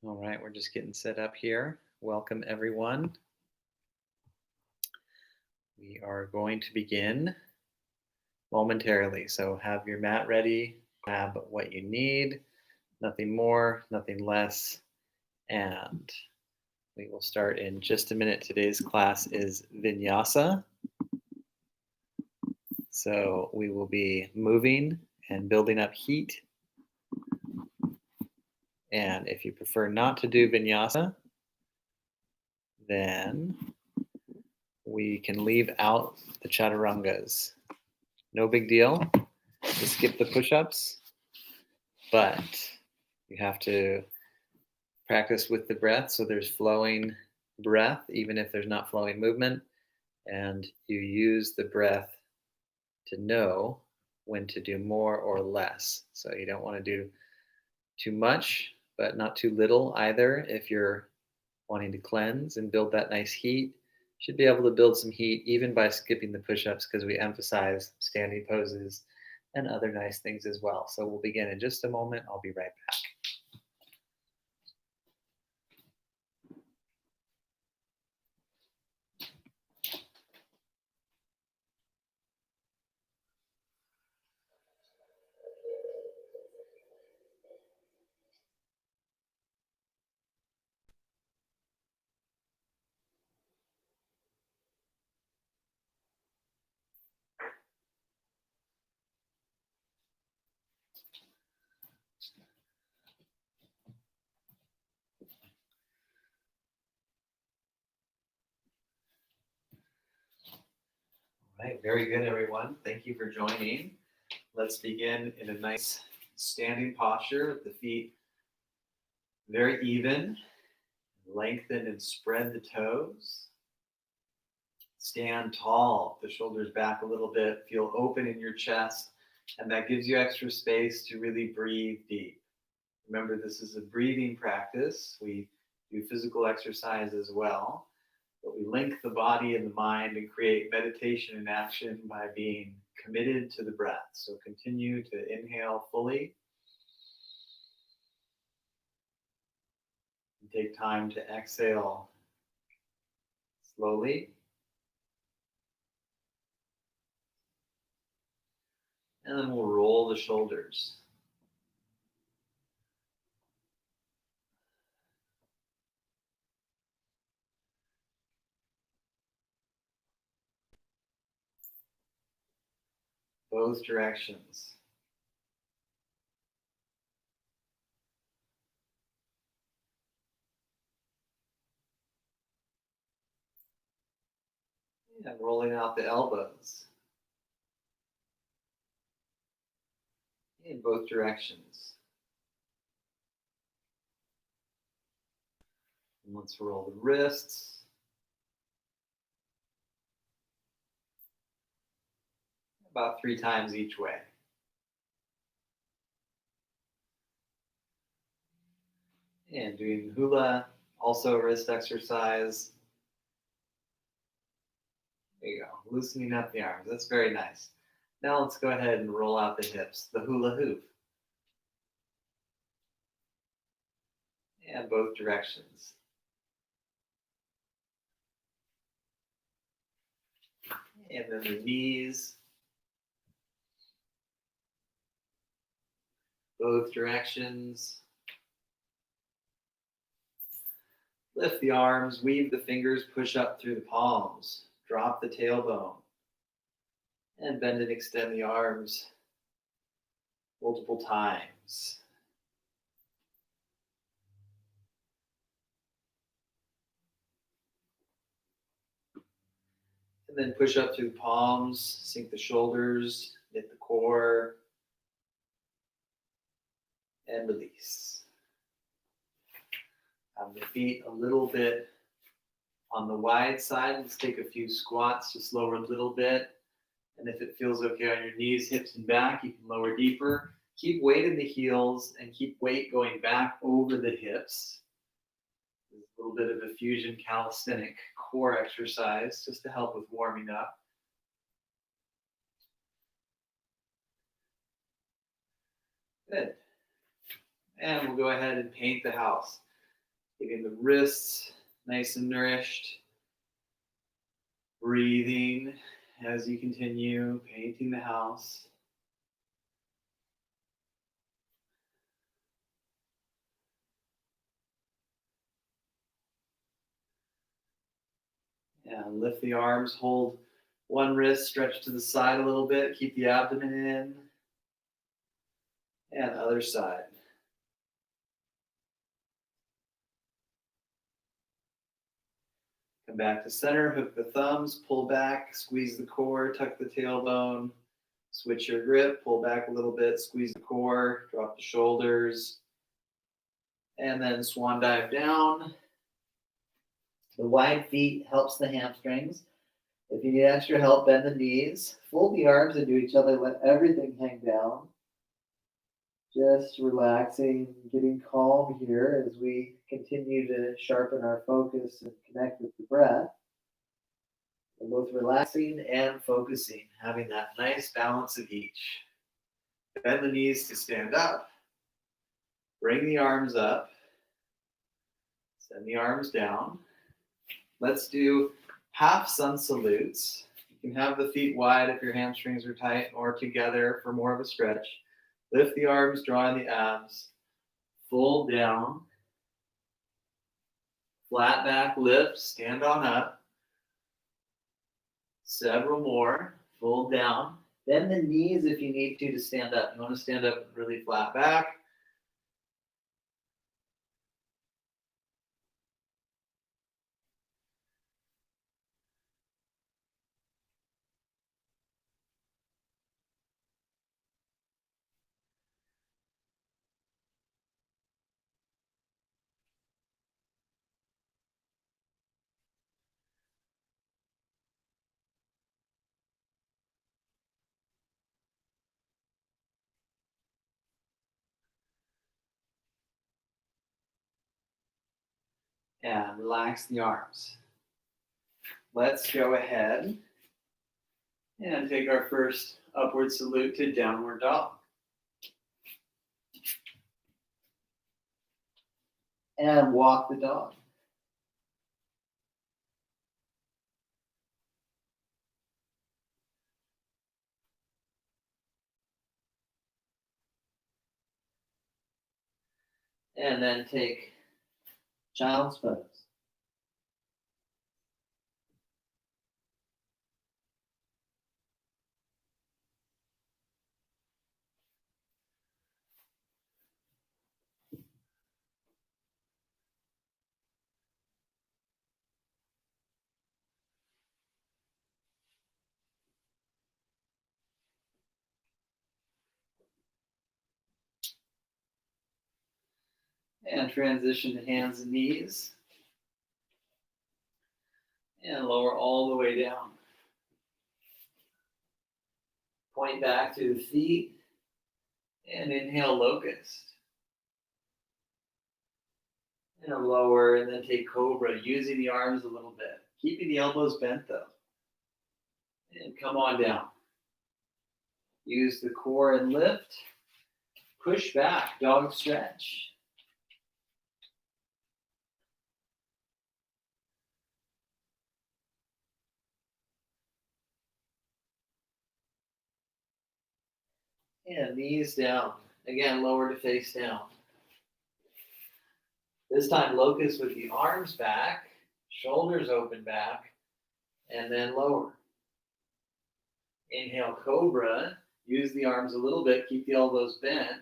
All right, we're just getting set up here. Welcome, everyone. We are going to begin momentarily. So have your mat ready, grab what you need, nothing more, nothing less, and we will start in just a minute. Today's class is Vinyasa. So we will be moving and building up heat. And if you prefer not to do Vinyasa, then we can leave out the chaturangas. No big deal. Just skip the push-ups, but you have to practice with the breath so there's flowing breath even if there's not flowing movement, and you use the breath to know when to do more or less. So you don't want to do too much but not too little either. If you're wanting to cleanse and build that nice heat, you should be able to build some heat even by skipping the push-ups, because we emphasize standing poses and other nice things as well. So we'll begin in just a moment. I'll be right back. All right, very good, everyone. Thank you for joining. Let's begin in a nice standing posture with the feet very even. Lengthen and spread the toes. Stand tall, the shoulders back a little bit. Feel open in your chest, and that gives you extra space to really breathe deep. Remember, this is a breathing practice. We do physical exercise as well, but we link the body and the mind and create meditation and action by being committed to the breath. So continue to inhale fully. And take time to exhale slowly. And then we'll roll the shoulders. Both directions. And rolling out the elbows in both directions. And let's roll the wrists. About 3 times each way. And doing hula, also a wrist exercise. There you go, loosening up the arms. That's very nice. Now let's go ahead and roll out the hips, the hula hoop. And both directions. And then the knees. Both directions. Lift the arms, weave the fingers, push up through the palms. Drop the tailbone. And bend and extend the arms multiple times. And then push up through the palms, sink the shoulders, hit the core, and release. Have the feet a little bit on the wide side. Let's take a few squats, just lower a little bit. And if it feels okay on your knees, hips, and back, you can lower deeper. Keep weight in the heels and keep weight going back over the hips. There's a little bit of a fusion calisthenic core exercise just to help with warming up. Good. And we'll go ahead and paint the house. Getting the wrists nice and nourished. Breathing as you continue painting the house. And lift the arms, hold one wrist, stretch to the side a little bit, keep the abdomen in. And other side. Come back to center, hook the thumbs, pull back, squeeze the core, tuck the tailbone, switch your grip, pull back a little bit, squeeze the core, drop the shoulders, and then swan dive down. The wide feet helps the hamstrings. If you need extra help, bend the knees, fold the arms into each other, let everything hang down. Just relaxing, getting calm here as we continue to sharpen our focus and connect with the breath. We're both relaxing and focusing, having that nice balance of each. Bend the knees to stand up. Bring the arms up. Send the arms down. Let's do half sun salutes. You can have the feet wide if your hamstrings are tight, or together for more of a stretch. Lift the arms, draw in the abs. Fold down. Flat back, lift, stand on up. Several more. Fold down. Bend the knees if you need to stand up. You want to stand up really flat back. And relax the arms. Let's go ahead and take our first upward salute to downward dog. And walk the dog. And then take child's pose. And transition to hands and knees. And lower all the way down. Point back to the feet. And inhale, locust. And lower, and then take cobra, using the arms a little bit. Keeping the elbows bent though. And come on down. Use the core and lift. Push back, dog stretch. And knees down. Again, lower to face down. This time, locust with the arms back, shoulders open back, and then lower. Inhale, cobra. Use the arms a little bit, keep the elbows bent,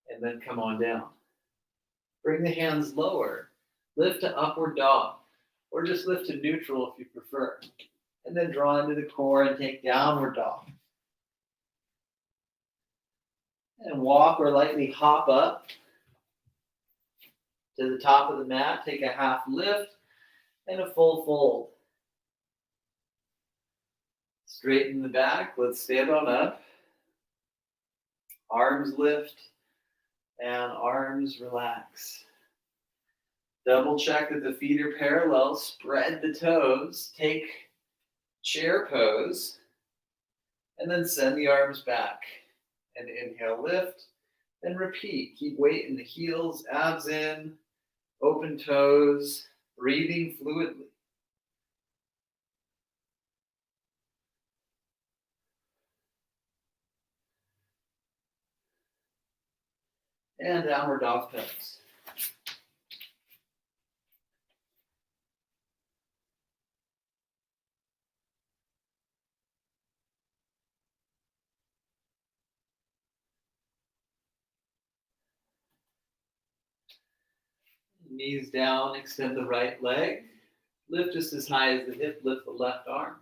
and then come on down. Bring the hands lower. Lift to upward dog, or just lift to neutral if you prefer. And then draw into the core and take downward dog. And walk or lightly hop up to the top of the mat. Take a half lift and a full fold. Straighten the back. Let's stand on up. Arms lift and arms relax. Double check that the feet are parallel. Spread the toes. Take chair pose. And then send the arms back. And inhale, lift. And repeat. Keep weight in the heels, abs in. Open toes, breathing fluidly. And downward dog pose. Knees down, extend the right leg. Lift just as high as the hip, lift the left arm.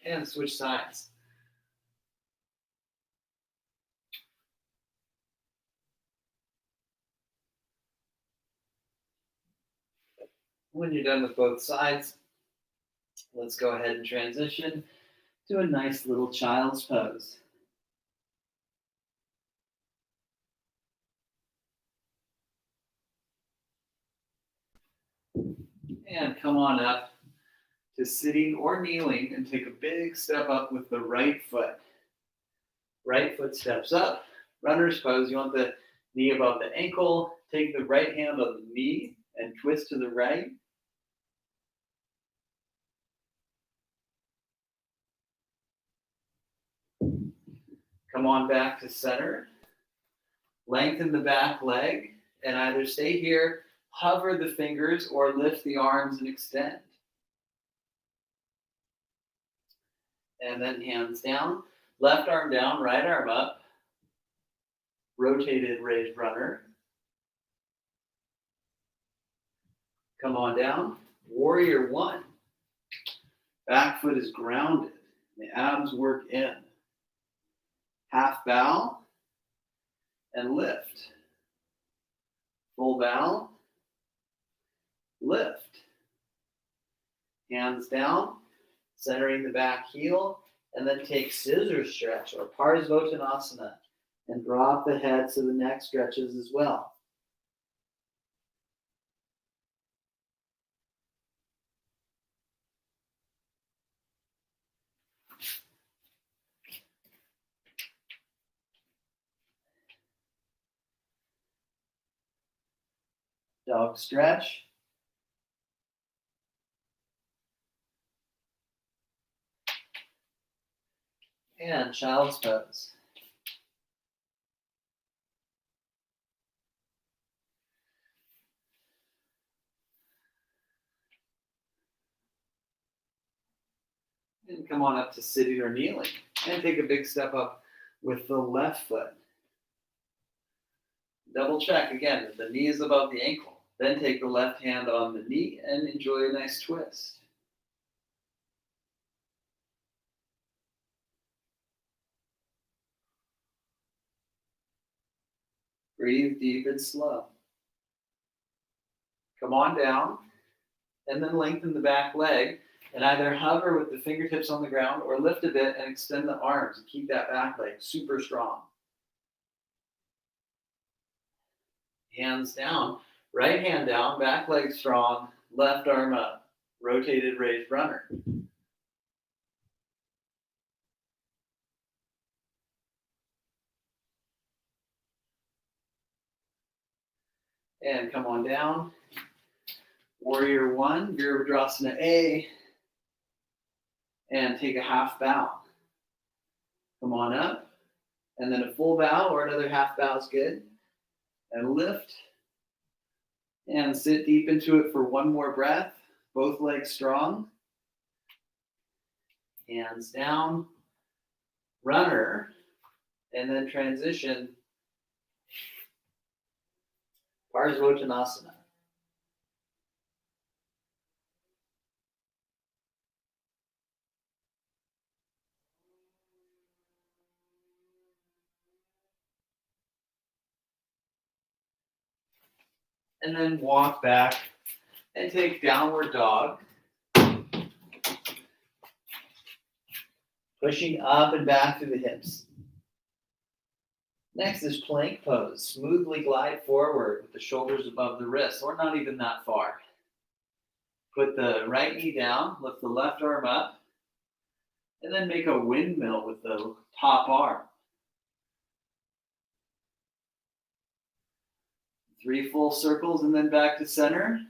And switch sides. When you're done with both sides, let's go ahead and transition to a nice little child's pose. And come on up to sitting or kneeling and take a big step up with the right foot. Right foot steps up. Runner's pose, you want the knee above the ankle. Take the right hand on the knee and twist to the right. Come on back to center. Lengthen the back leg and either stay here, hover the fingers, or lift the arms and extend. And then hands down, left arm down, right arm up. Rotated raised runner. Come on down, warrior one. Back foot is grounded, the abs work in. Half bow and lift. Full bow, lift. Hands down, centering the back heel, and then take scissor stretch or Parsvottanasana and drop the head so the neck stretches as well. Dog stretch. And child's pose. And come on up to sitting or kneeling. And take a big step up with the left foot. Double check again that the knee is above the ankle. Then take the left hand on the knee and enjoy a nice twist. Breathe deep and slow. Come on down and then lengthen the back leg and either hover with the fingertips on the ground or lift a bit and extend the arms and keep that back leg super strong. Hands down, right hand down, back leg strong, left arm up, rotated raised runner. And come on down. Warrior one, Virabhadrasana A, and take a half bow. Come on up, and then a full bow or another half bow is good. And lift, and sit deep into it for one more breath. Both legs strong. Hands down, runner, and then transition, Parsvottanasana. And then walk back and take downward dog. Pushing up and back through the hips. Next is plank pose. Smoothly glide forward with the shoulders above the wrists, or not even that far. Put the right knee down, lift the left arm up, and then make a windmill with the top arm. 3 full circles and then back to center.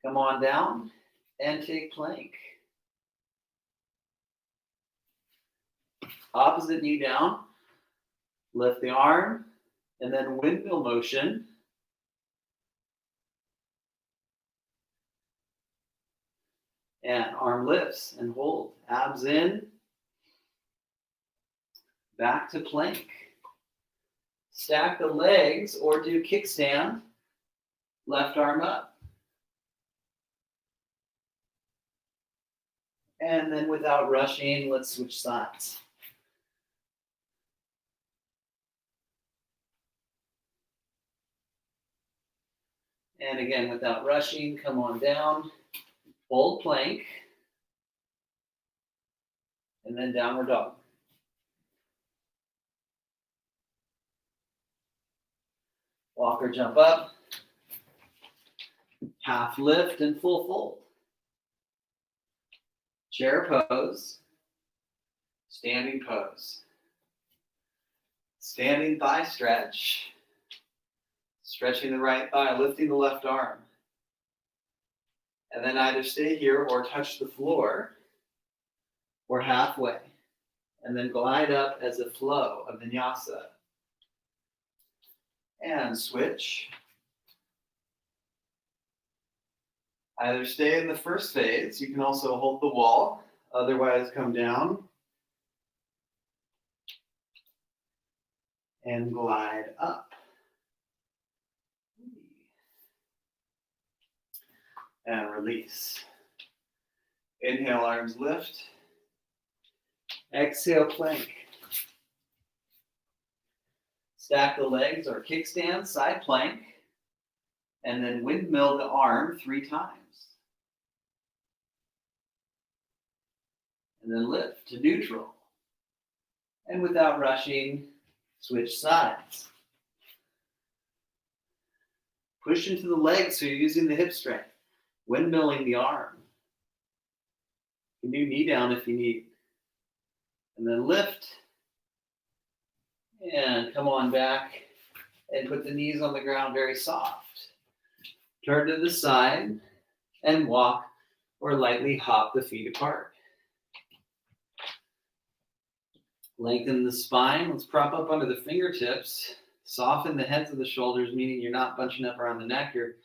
Come on down and take plank. Opposite knee down. Lift the arm and then windmill motion. And arm lifts and hold. Abs in. Back to plank. Stack the legs or do kickstand. Left arm up. And then without rushing, let's switch sides. And again, without rushing, come on down. Hold plank. And then downward dog. Walk or jump up. Half lift and full fold. Chair pose. Standing pose. Standing thigh stretch. Stretching the right thigh, lifting the left arm. And then either stay here or touch the floor or halfway. And then glide up as a flow of Vinyasa. And switch. Either stay in the first phase. You can also hold the wall. Otherwise, come down. And glide up. And release. Inhale, arms lift. Exhale, plank. Stack the legs or kickstand, side plank. And then windmill the arm 3 times. And then lift to neutral. And without rushing, switch sides. Push into the legs so you're using the hip strength. Windmilling the arm. You can do knee down if you need. And then lift. And come on back and put the knees on the ground very soft. Turn to the side and walk or lightly hop the feet apart. Lengthen the spine. Let's prop up under the fingertips. Soften the heads of the shoulders, meaning you're not bunching up around the neck. Your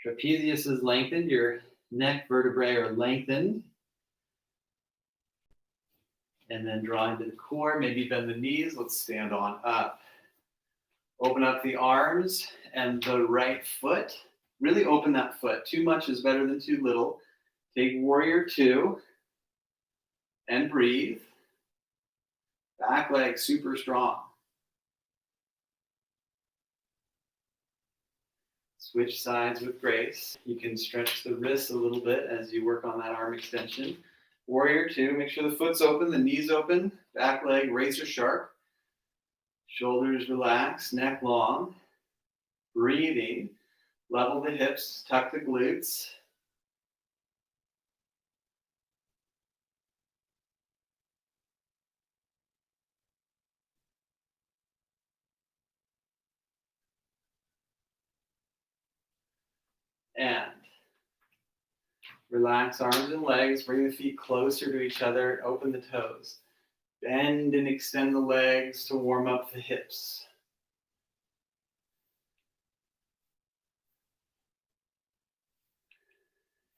trapezius is lengthened. Your neck vertebrae are lengthened. And then draw into the core. Maybe bend the knees. Let's stand on up. Open up the arms and the right foot. Really open that foot. Too much is better than too little. Take warrior 2 and breathe. Back leg super strong. Switch sides with grace. You can stretch the wrists a little bit as you work on that arm extension. Warrior 2, make sure the foot's open, the knees open, back leg razor sharp. Shoulders relaxed, neck long. Breathing. Level the hips, tuck the glutes. And relax arms and legs, bring the feet closer to each other, open the toes. Bend and extend the legs to warm up the hips.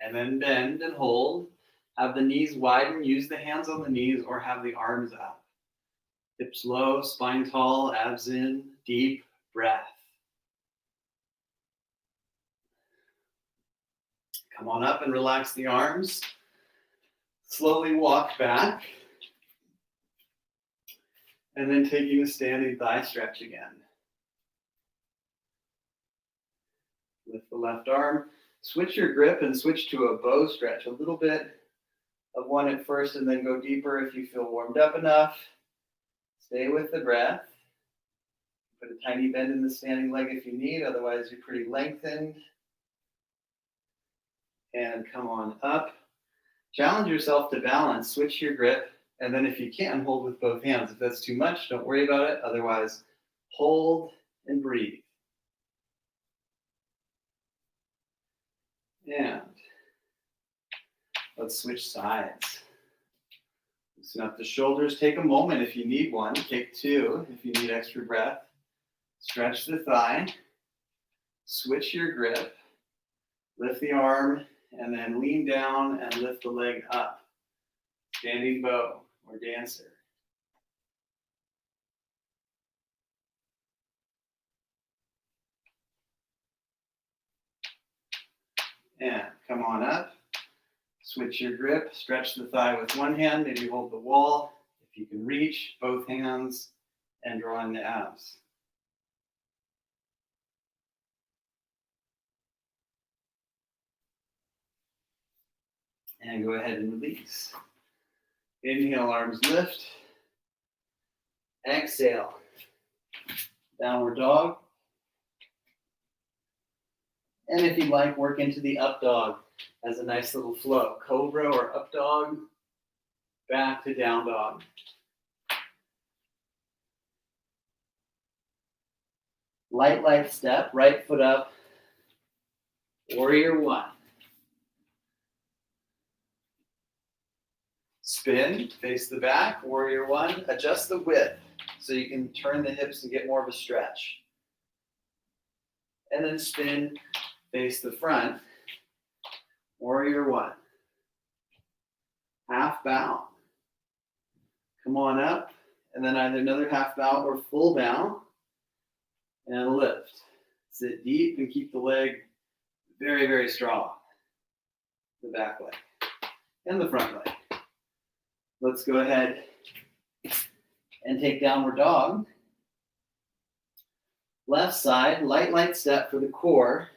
And then bend and hold. Have the knees widen, use the hands on the knees or have the arms up. Hips low, spine tall, abs in, deep breath. Come on up and relax the arms. Slowly walk back. And then taking a standing thigh stretch again. Lift the left arm. Switch your grip and switch to a bow stretch. A little bit of one at first and then go deeper if you feel warmed up enough. Stay with the breath. Put a tiny bend in the standing leg if you need. Otherwise, you're pretty lengthened. And come on up. Challenge yourself to balance. Switch your grip. And then if you can, hold with both hands. If that's too much, don't worry about it. Otherwise, hold and breathe. And let's switch sides. Loosen up the shoulders. Take a moment if you need one. Take two if you need extra breath. Stretch the thigh. Switch your grip. Lift the arm and then lean down and lift the leg up. Standing bow or dancer. And come on up. Switch your grip. Stretch the thigh with one hand. Maybe hold the wall. If you can reach, both hands and draw in the abs. And go ahead and release. Inhale, arms lift. Exhale. Downward dog. And if you'd like, work into the up dog as a nice little flow. Cobra or up dog, back to down dog. Light step, right foot up. Warrior one. Spin, face the back, warrior one. Adjust the width so you can turn the hips and get more of a stretch. And then spin, face the front, warrior one. Half bow. Come on up, and then either another half bow or full bow, and lift. Sit deep and keep the leg very, very strong. The back leg and the front leg. Let's go ahead and take downward dog. Left side, light step for the core.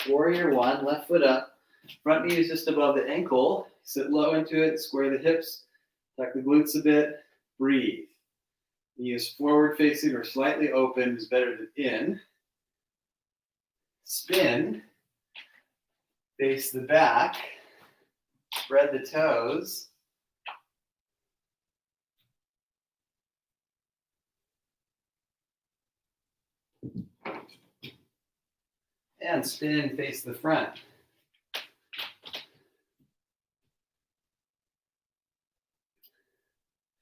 Warrior one, left foot up. Front knee is just above the ankle. Sit low into it, square the hips, tuck the glutes a bit, breathe. Knee is forward facing or slightly open is better than in. Spin, face the back, spread the toes. And spin, face the front.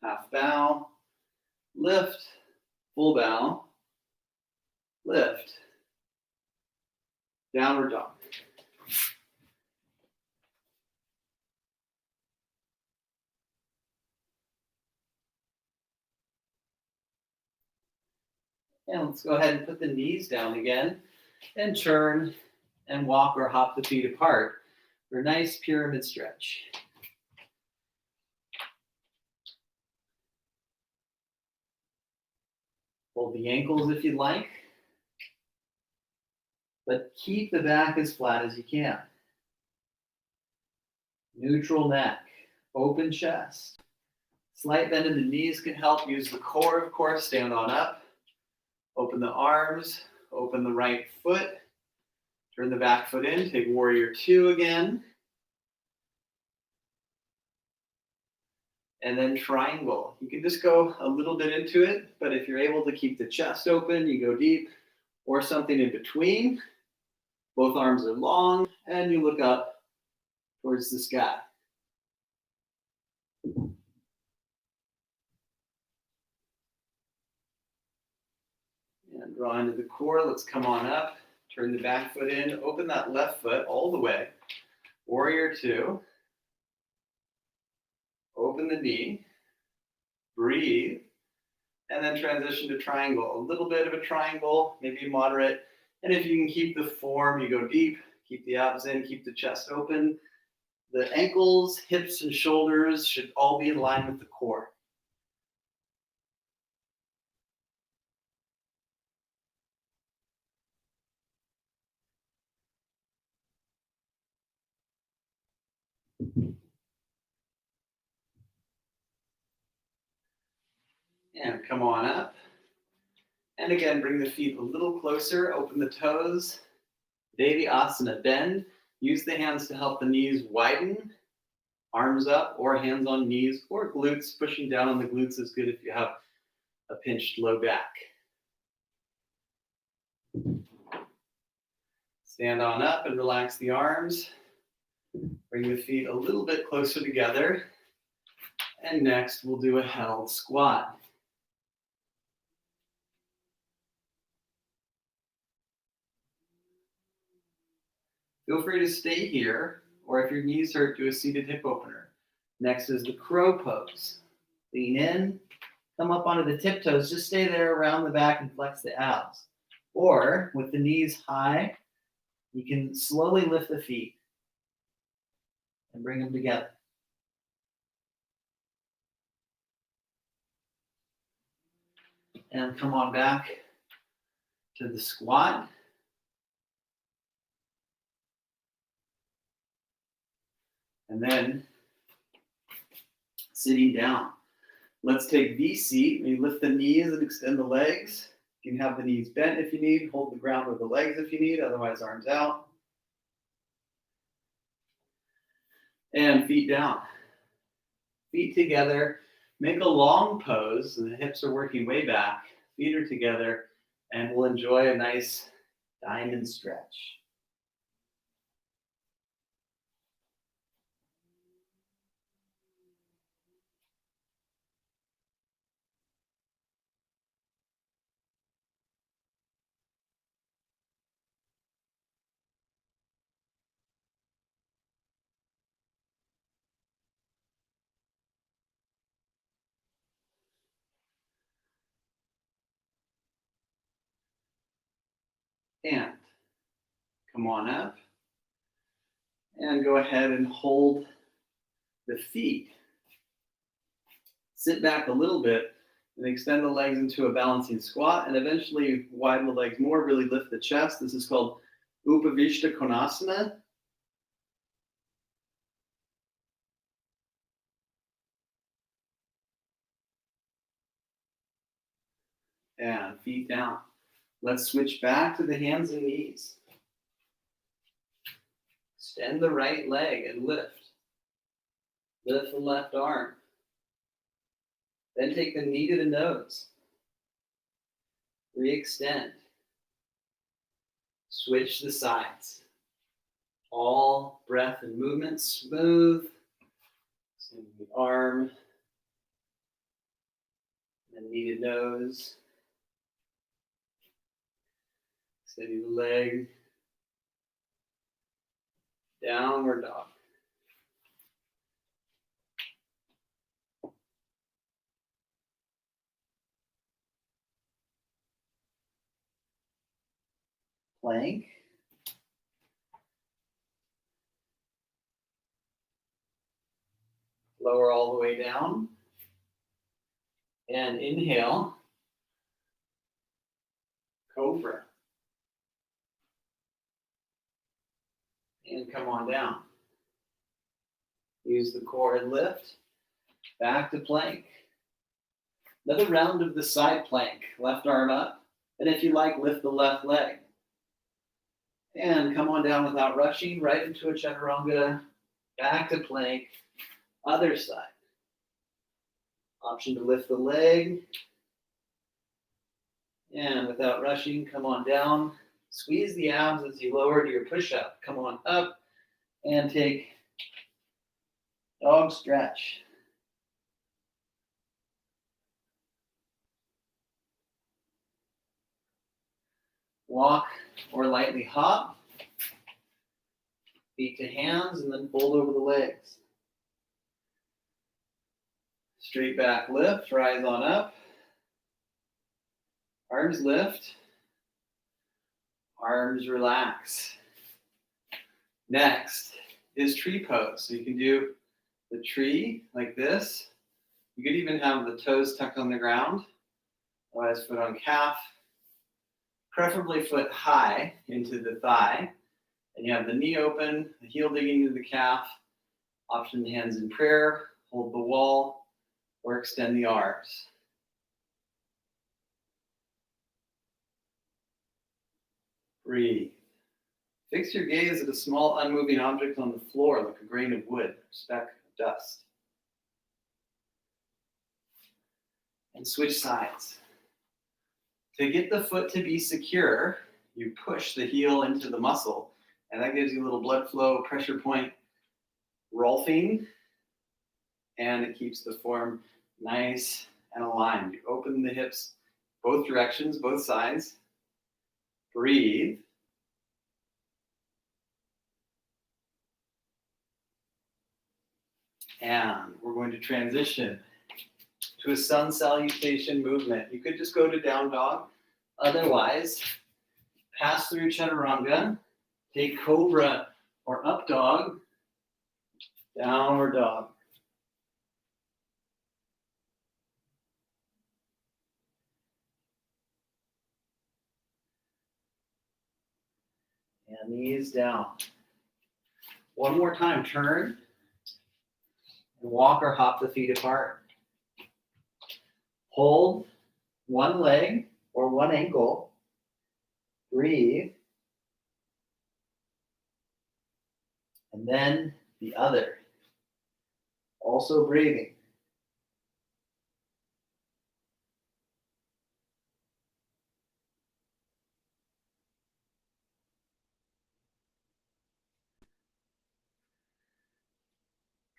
Half bow, lift, full bow, lift, downward dog. And let's go ahead and put the knees down again and turn and walk or hop the feet apart for a nice pyramid stretch. Hold the ankles if you'd like, but keep the back as flat as you can. Neutral neck, open chest. Slight bend in the knees can help. Use the core, of course. Stand on up. Open the arms. Open the right foot. Turn the back foot in. Take warrior two again. And then triangle. You can just go a little bit into it, but if you're able to keep the chest open, you go deep, or something in between. Both arms are long, and you look up towards the sky. And draw into the core. Let's come on up. Turn the back foot in. Open that left foot all the way. Warrior two. Open the knee. Breathe. And then transition to triangle. A little bit of a triangle, maybe moderate. And if you can keep the form, you go deep. Keep the abs in. Keep the chest open. The ankles, hips, and shoulders should all be in line with the core. And come on up. And again, bring the feet a little closer. Open the toes. Devi Asana, bend. Use the hands to help the knees widen. Arms up or hands on knees or glutes. Pushing down on the glutes is good if you have a pinched low back. Stand on up and relax the arms. Bring the feet a little bit closer together. And next, we'll do a held squat. Feel free to stay here, or if your knees hurt, do a seated hip opener. Next is the crow pose. Lean in, come up onto the tiptoes, just stay there around the back and flex the abs. Or with the knees high, you can slowly lift the feet and bring them together. And come on back to the squat. And then sitting down. Let's take V seat. We lift the knees and extend the legs. You can have the knees bent if you need. Hold the ground with the legs if you need. Otherwise, arms out. And feet down. Feet together. Make a long pose. So the hips are working way back. Feet are together. And we'll enjoy a nice diamond stretch. And come on up. And go ahead and hold the feet. Sit back a little bit and extend the legs into a balancing squat, and eventually widen the legs more, really lift the chest. This is called Upavishta Konasana. And feet down. Let's switch back to the hands and knees. Extend the right leg and lift. Lift the left arm. Then take the knee to the nose. Re-extend. Switch the sides. All breath and movement smooth. Extend the arm. Then knee to nose. Extending the leg. Downward dog. Plank. Lower all the way down. And inhale. Cobra. And come on down. Use the core and lift. Back to plank. Another round of the side plank. Left arm up. And if you like, lift the left leg. And come on down without rushing, right into a chaturanga. Back to plank. Other side. Option to lift the leg. And without rushing, come on down. Squeeze the abs as you lower to your push-up. Come on up and take dog stretch. Walk or lightly hop. Feet to hands and then fold over the legs. Straight back lift, rise on up. Arms lift. Arms relax. Next is tree pose. So you can do the tree like this. You could even have the toes tucked on the ground. Otherwise, foot on calf. Preferably foot high into the thigh. And you have the knee open, the heel digging into the calf. Option hands in prayer. Hold the wall or extend the arms. Breathe. Fix your gaze at a small unmoving object on the floor like a grain of wood, a speck of dust. And switch sides. To get the foot to be secure, you push the heel into the muscle, and that gives you a little blood flow, pressure point rolfing, and it keeps the form nice and aligned. You open the hips both directions, both sides. Breathe. And we're going to transition to a sun salutation movement. You could just go to down dog. Otherwise, pass through chaturanga, take cobra or up dog, downward dog. And knees down. One more time, turn and walk or hop the feet apart. Hold one leg or one ankle. Breathe. And then the other. Also breathing.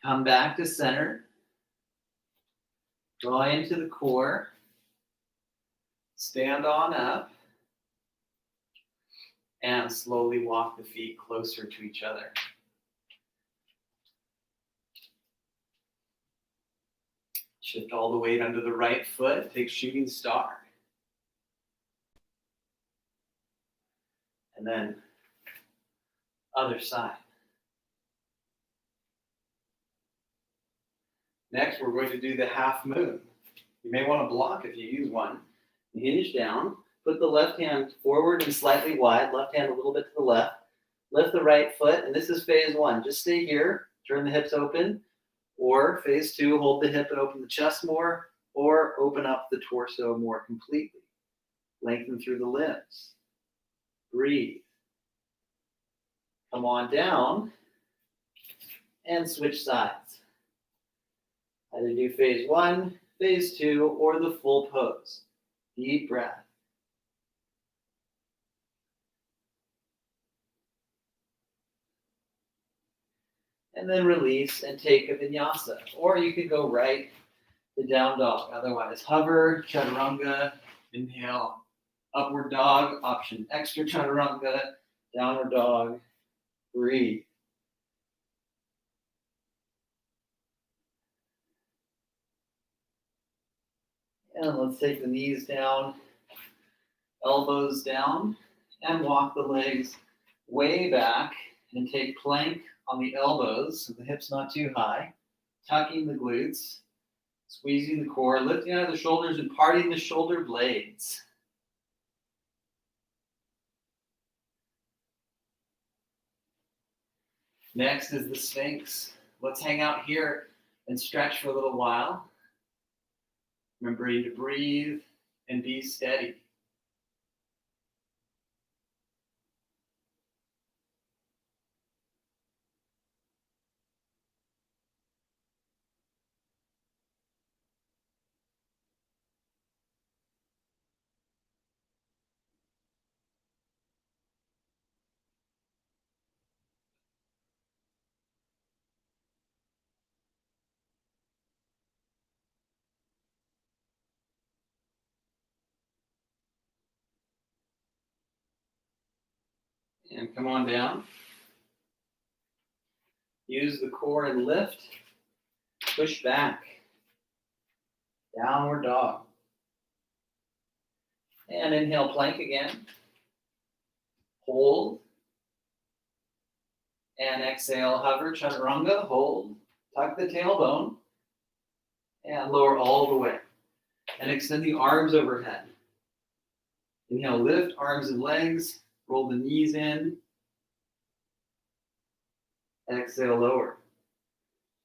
Come back to center. Draw into the core. Stand on up. And slowly walk the feet closer to each other. Shift all the weight under the right foot. Take shooting star. And then other side. Next, we're going to do the half moon. You may want to block if you use one. Hinge down. Put the left hand forward and slightly wide. Left hand a little bit to the left. Lift the right foot. And this is phase one. Just stay here. Turn the hips open. Or phase two, hold the hip and open the chest more. Or open up the torso more completely. Lengthen through the limbs. Breathe. Come on down. And switch sides. Either do phase one, phase two, or the full pose. Deep breath. And then release and take a vinyasa. Or you could go right to down dog. Otherwise, hover, chaturanga, inhale, upward dog, option extra chaturanga, downward dog, breathe. And let's take the knees down, elbows down, and walk the legs way back and take plank on the elbows, so the hips not too high, tucking the glutes, squeezing the core, lifting out of the shoulders and parting the shoulder blades. Next is the Sphinx. Let's hang out here and stretch for a little while. Remembering to breathe and be steady. And come on down. Use the core and lift. Push back. Downward dog. And inhale, plank again. Hold. And exhale, hover, chaturanga, hold. Tuck the tailbone. And lower all the way. And extend the arms overhead. Inhale, lift, arms and legs. Roll the knees in. Exhale, lower.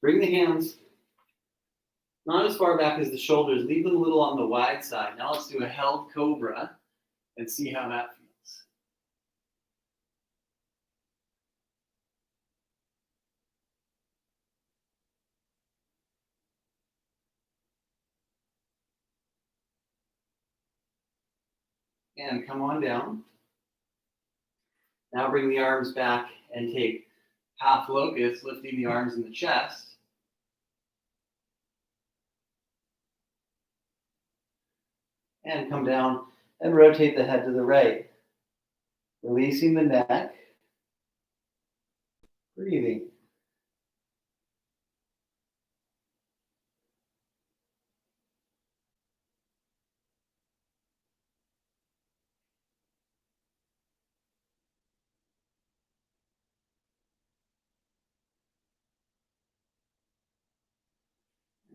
Bring the hands not as far back as the shoulders. Leave them a little on the wide side. Now let's do a held cobra and see how that feels. And come on down. Now bring the arms back and take half locust, lifting the arms in the chest. And come down and rotate the head to the right. Releasing the neck. Breathing.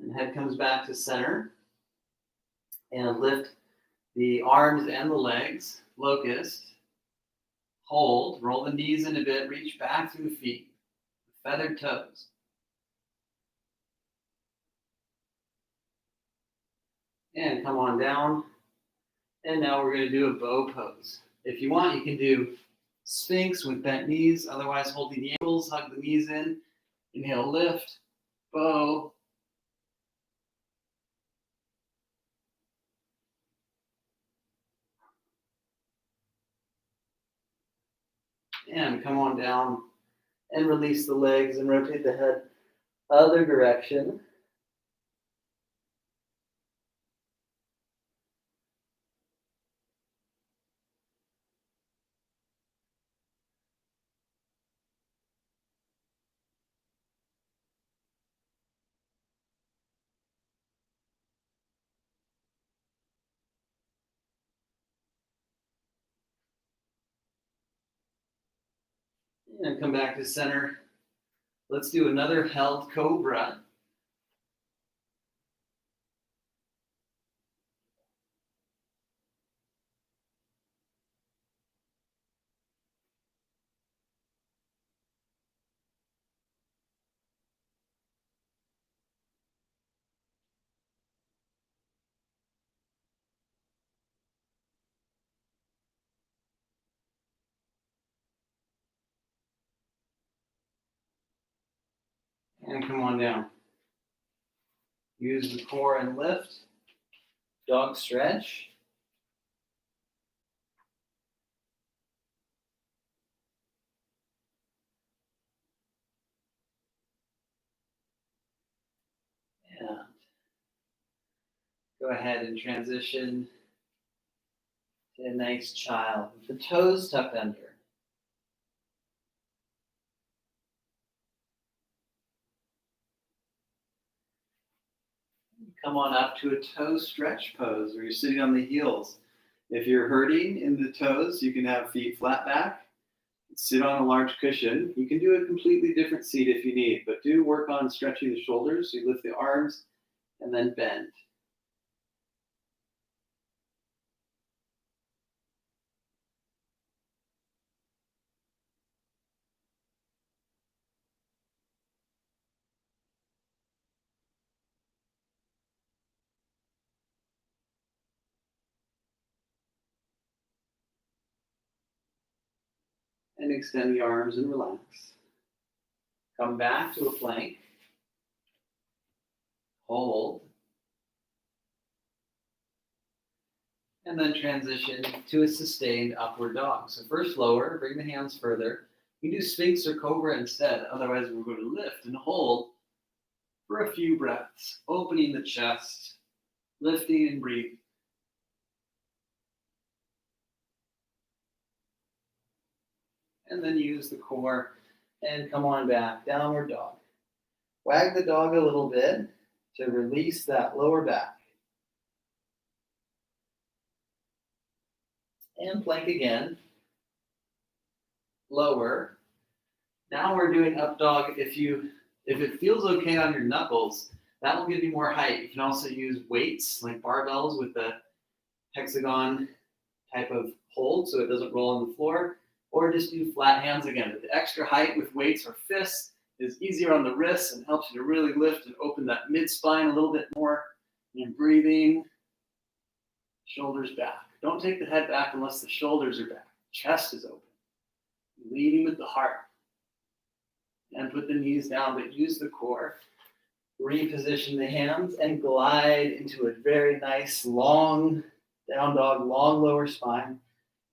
And head comes back to center. And lift the arms and the legs. Locust. Hold. Roll the knees in a bit. Reach back through the feet. Feathered toes. And come on down. And now we're going to do a bow pose. If you want, you can do Sphinx with bent knees. Otherwise, holding the ankles, hug the knees in. Inhale, lift, bow. And come on down and release the legs and rotate the head other direction. And come back to center. Let's do another held cobra. And come on down. Use the core and lift. Dog stretch. And go ahead and transition to a nice child with the toes tucked under. Come on up to a toe stretch pose where you're sitting on the heels. If you're hurting in the toes, you can have feet flat back. Sit on a large cushion. You can do a completely different seat if you need, but do work on stretching the shoulders. So you lift the arms and then bend. And extend the arms and relax. Come back to a plank. Hold. And then transition to a sustained upward dog. So first lower, bring the hands further. You can do Sphinx or Cobra instead. Otherwise, we're going to lift and hold for a few breaths. Opening the chest, lifting and breathing. And then use the core and come on back, downward dog. Wag the dog a little bit to release that lower back. And plank again. Lower. Now we're doing up dog. If it feels okay on your knuckles, that will give you more height. You can also use weights like barbells with the hexagon type of hold so it doesn't roll on the floor. Or just do flat hands again. But the extra height with weights or fists is easier on the wrists and helps you to really lift and open that mid-spine a little bit more. And breathing, shoulders back. Don't take the head back unless the shoulders are back. Chest is open. Leading with the heart. And put the knees down, but use the core. Reposition the hands and glide into a very nice long down dog, long lower spine.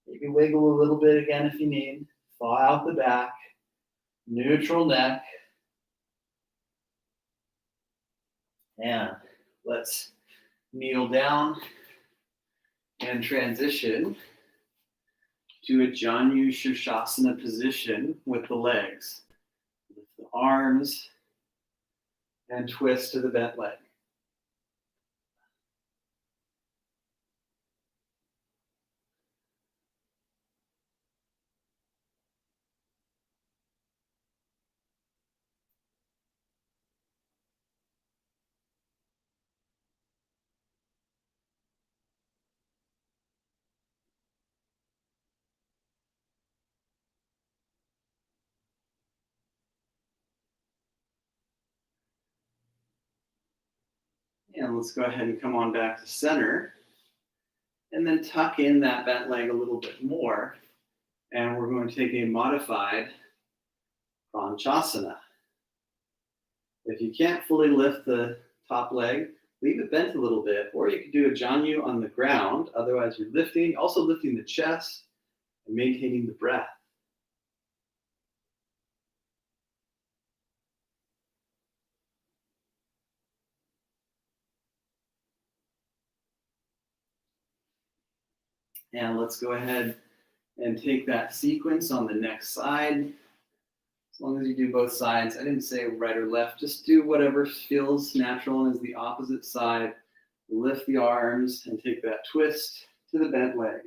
Maybe wiggle a little bit again if you need. Thaw out the back, neutral neck. And let's kneel down and transition to a Janu Shirshasana position with the legs. Lift the arms and twist to the bent leg. And let's go ahead and come on back to center. And then tuck in that bent leg a little bit more. And we're going to take a modified Pranchasana. If you can't fully lift the top leg, leave it bent a little bit, or you could do a Janu on the ground. Otherwise, you're lifting, also lifting the chest and maintaining the breath. And let's go ahead and take that sequence on the next side. As long as you do both sides, I didn't say right or left, just do whatever feels natural and is the opposite side. Lift the arms and take that twist to the bent leg.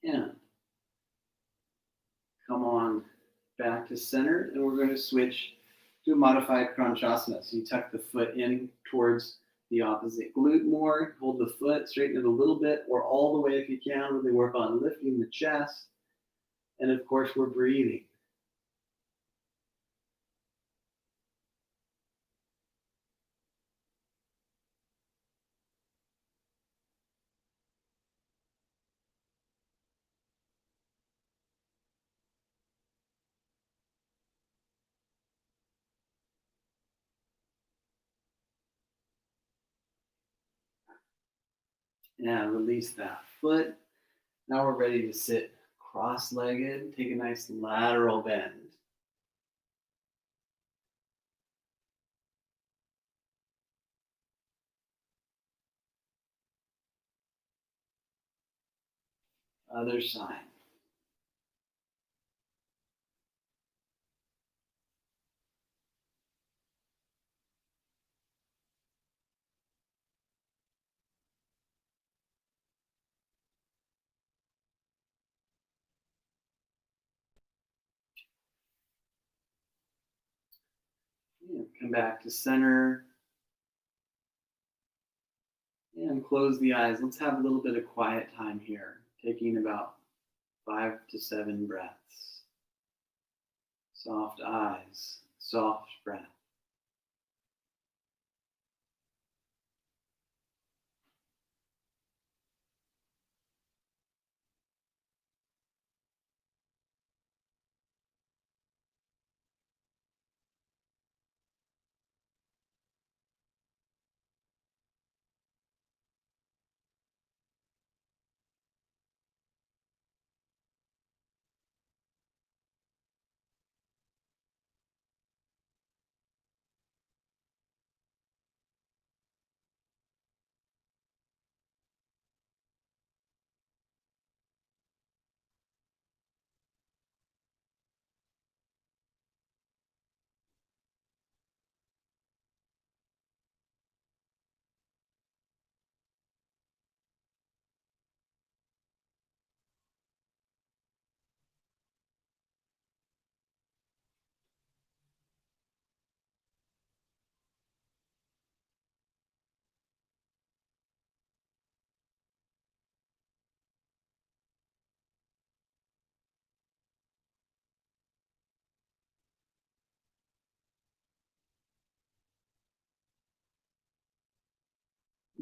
And come on back to center, and we're going to switch to a modified Pranchasana. So you tuck the foot in towards the opposite glute more, hold the foot, straighten it a little bit, or all the way if you can. Really work on lifting the chest. And of course, we're breathing. And release that foot. Now we're ready to sit cross-legged. Take a nice lateral bend. Other side. And come back to center. And close the eyes. Let's have a little bit of quiet time here, taking about 5 to 7 breaths. Soft eyes, soft breath.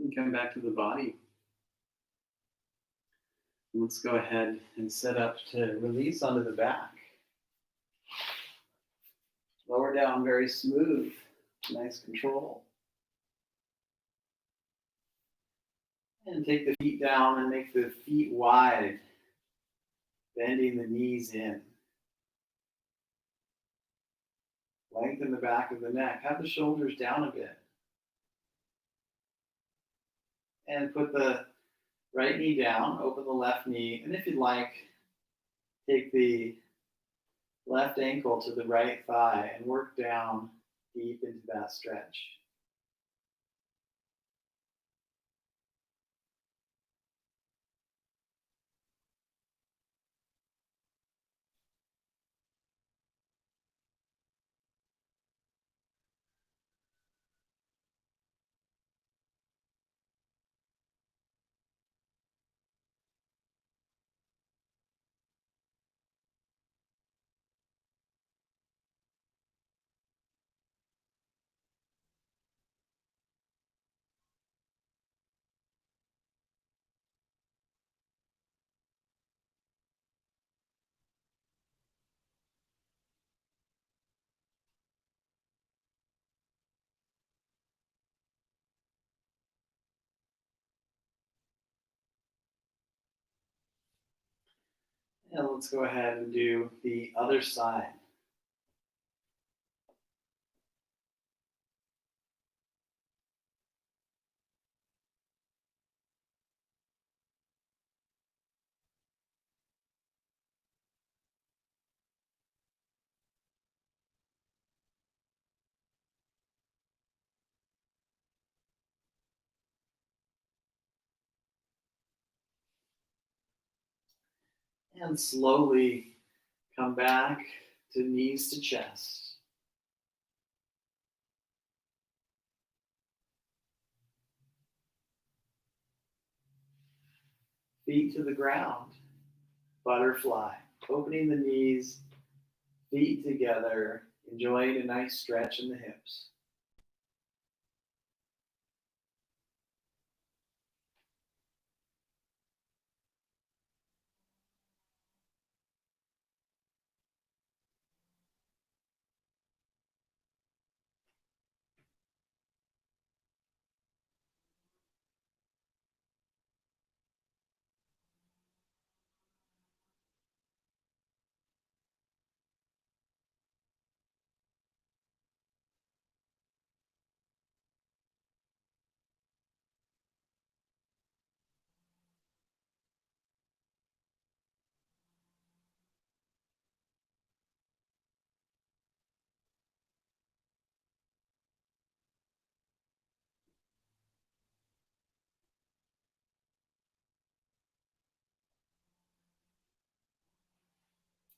And come back to the body. Let's go ahead and set up to release onto the back. Lower down very smooth, nice control. And take the feet down and make the feet wide, bending the knees in. Lengthen the back of the neck. Have the shoulders down a bit. And put the right knee down, open the left knee, and if you'd like, take the left ankle to the right thigh and work down deep into that stretch. And let's go ahead and do the other side. And slowly come back to knees to chest. Feet to the ground. Butterfly. Opening the knees, feet together, enjoying a nice stretch in the hips.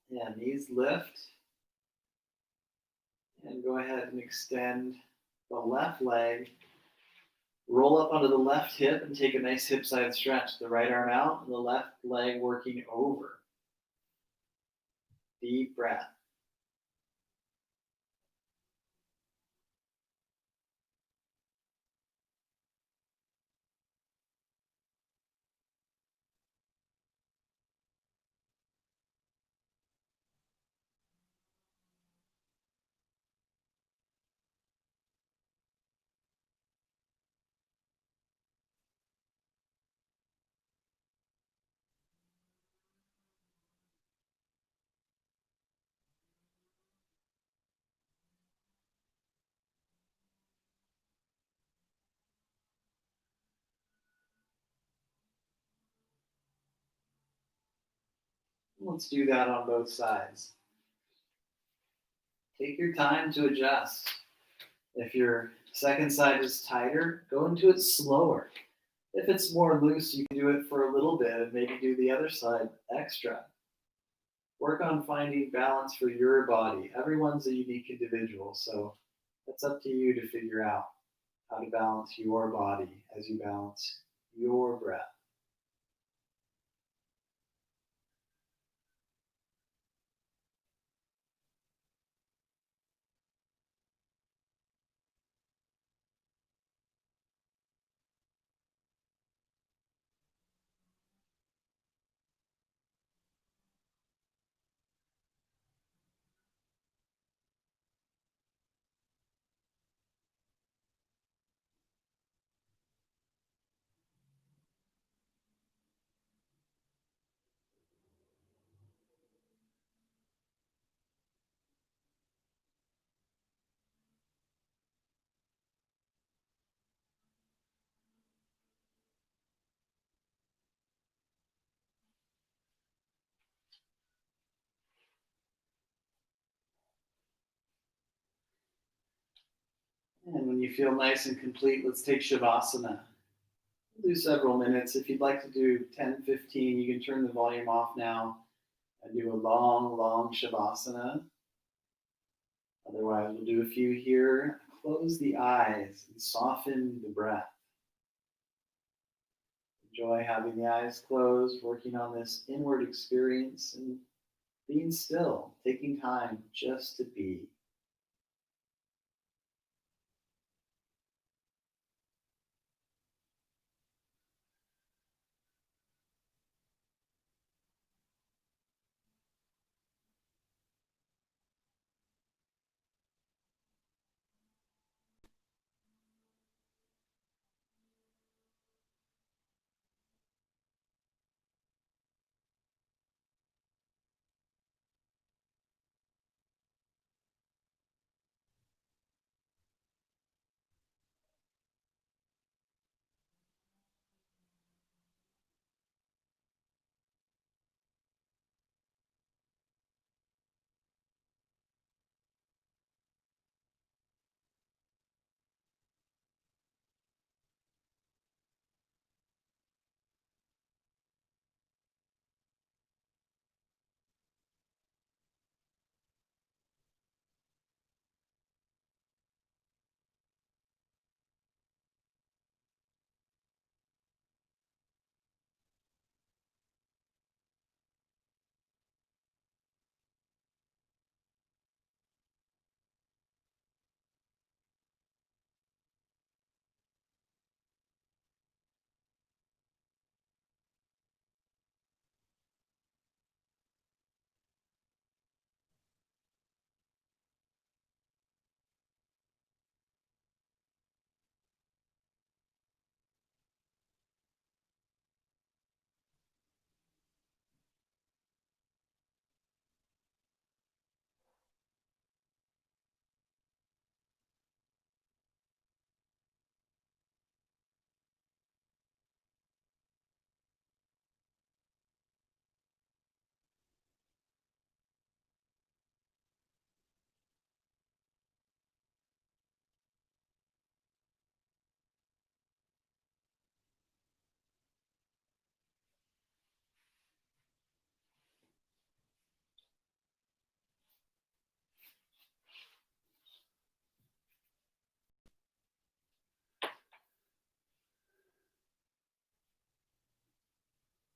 Yeah, knees lift. And go ahead and extend the left leg. Roll up onto the left hip and take a nice hip side stretch. The right arm out and the left leg working over. Deep breath. Let's do that on both sides. Take your time to adjust. If your second side is tighter, go into it slower. If it's more loose, you can do it for a little bit and maybe do the other side extra. Work on finding balance for your body. Everyone's a unique individual, so it's up to you to figure out how to balance your body as you balance your breath. And when you feel nice and complete, let's take Shavasana. We'll do several minutes. If you'd like to do 10, 15, you can turn the volume off now and do a long, long Shavasana. Otherwise, we'll do a few here. Close the eyes and soften the breath. Enjoy having the eyes closed, working on this inward experience and being still, taking time just to be.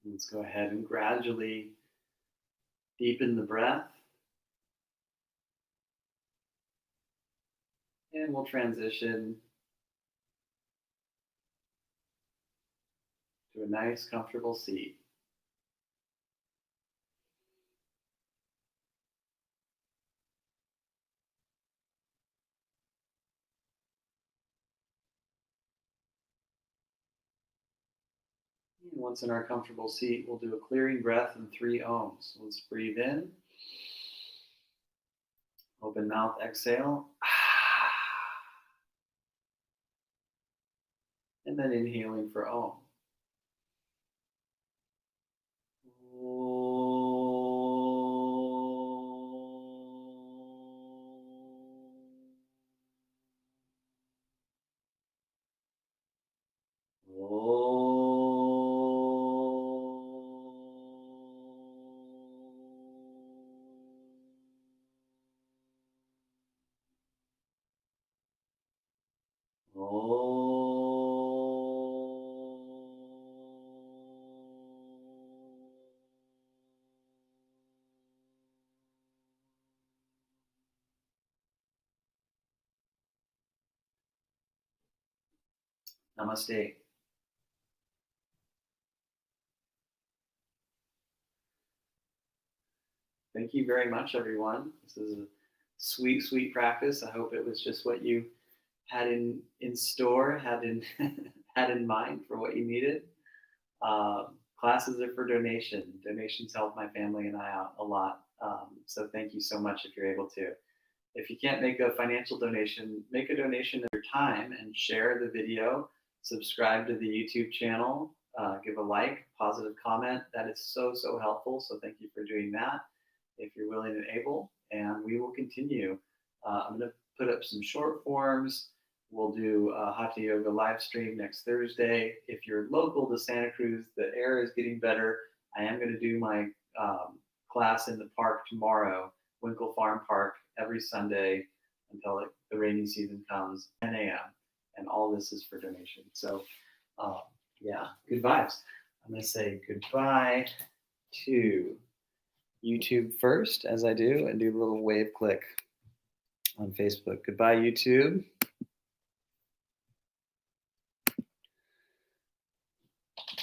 Let's go ahead and gradually deepen the breath. And we'll transition to a nice, comfortable seat. And once in our comfortable seat, we'll do a clearing breath and 3 ohms. Let's breathe in. Open mouth, exhale. And then inhaling for Om. Namaste. Thank you very much, everyone. This is a sweet, sweet practice. I hope it was just what you had in store, had in had in mind for what you needed. Classes are for donation. Donations help my family and I out a lot. So thank you so much if you're able to. If you can't make a financial donation, make a donation of your time and share the video. Subscribe to the YouTube channel. Give a like, positive comment. That is so, so helpful. So thank you for doing that if you're willing and able. And we will continue. I'm going to put up some short forms We'll do a Hatha Yoga live stream next Thursday. If you're local to Santa Cruz, the air is getting better. I am going to do my class in the park tomorrow, Winkle Farm Park, every Sunday until the rainy season comes, 10 a.m. And all this is for donation. So, yeah, good vibes. I'm going to say goodbye to YouTube first, as I do, and do a little wave click on Facebook. Goodbye, YouTube.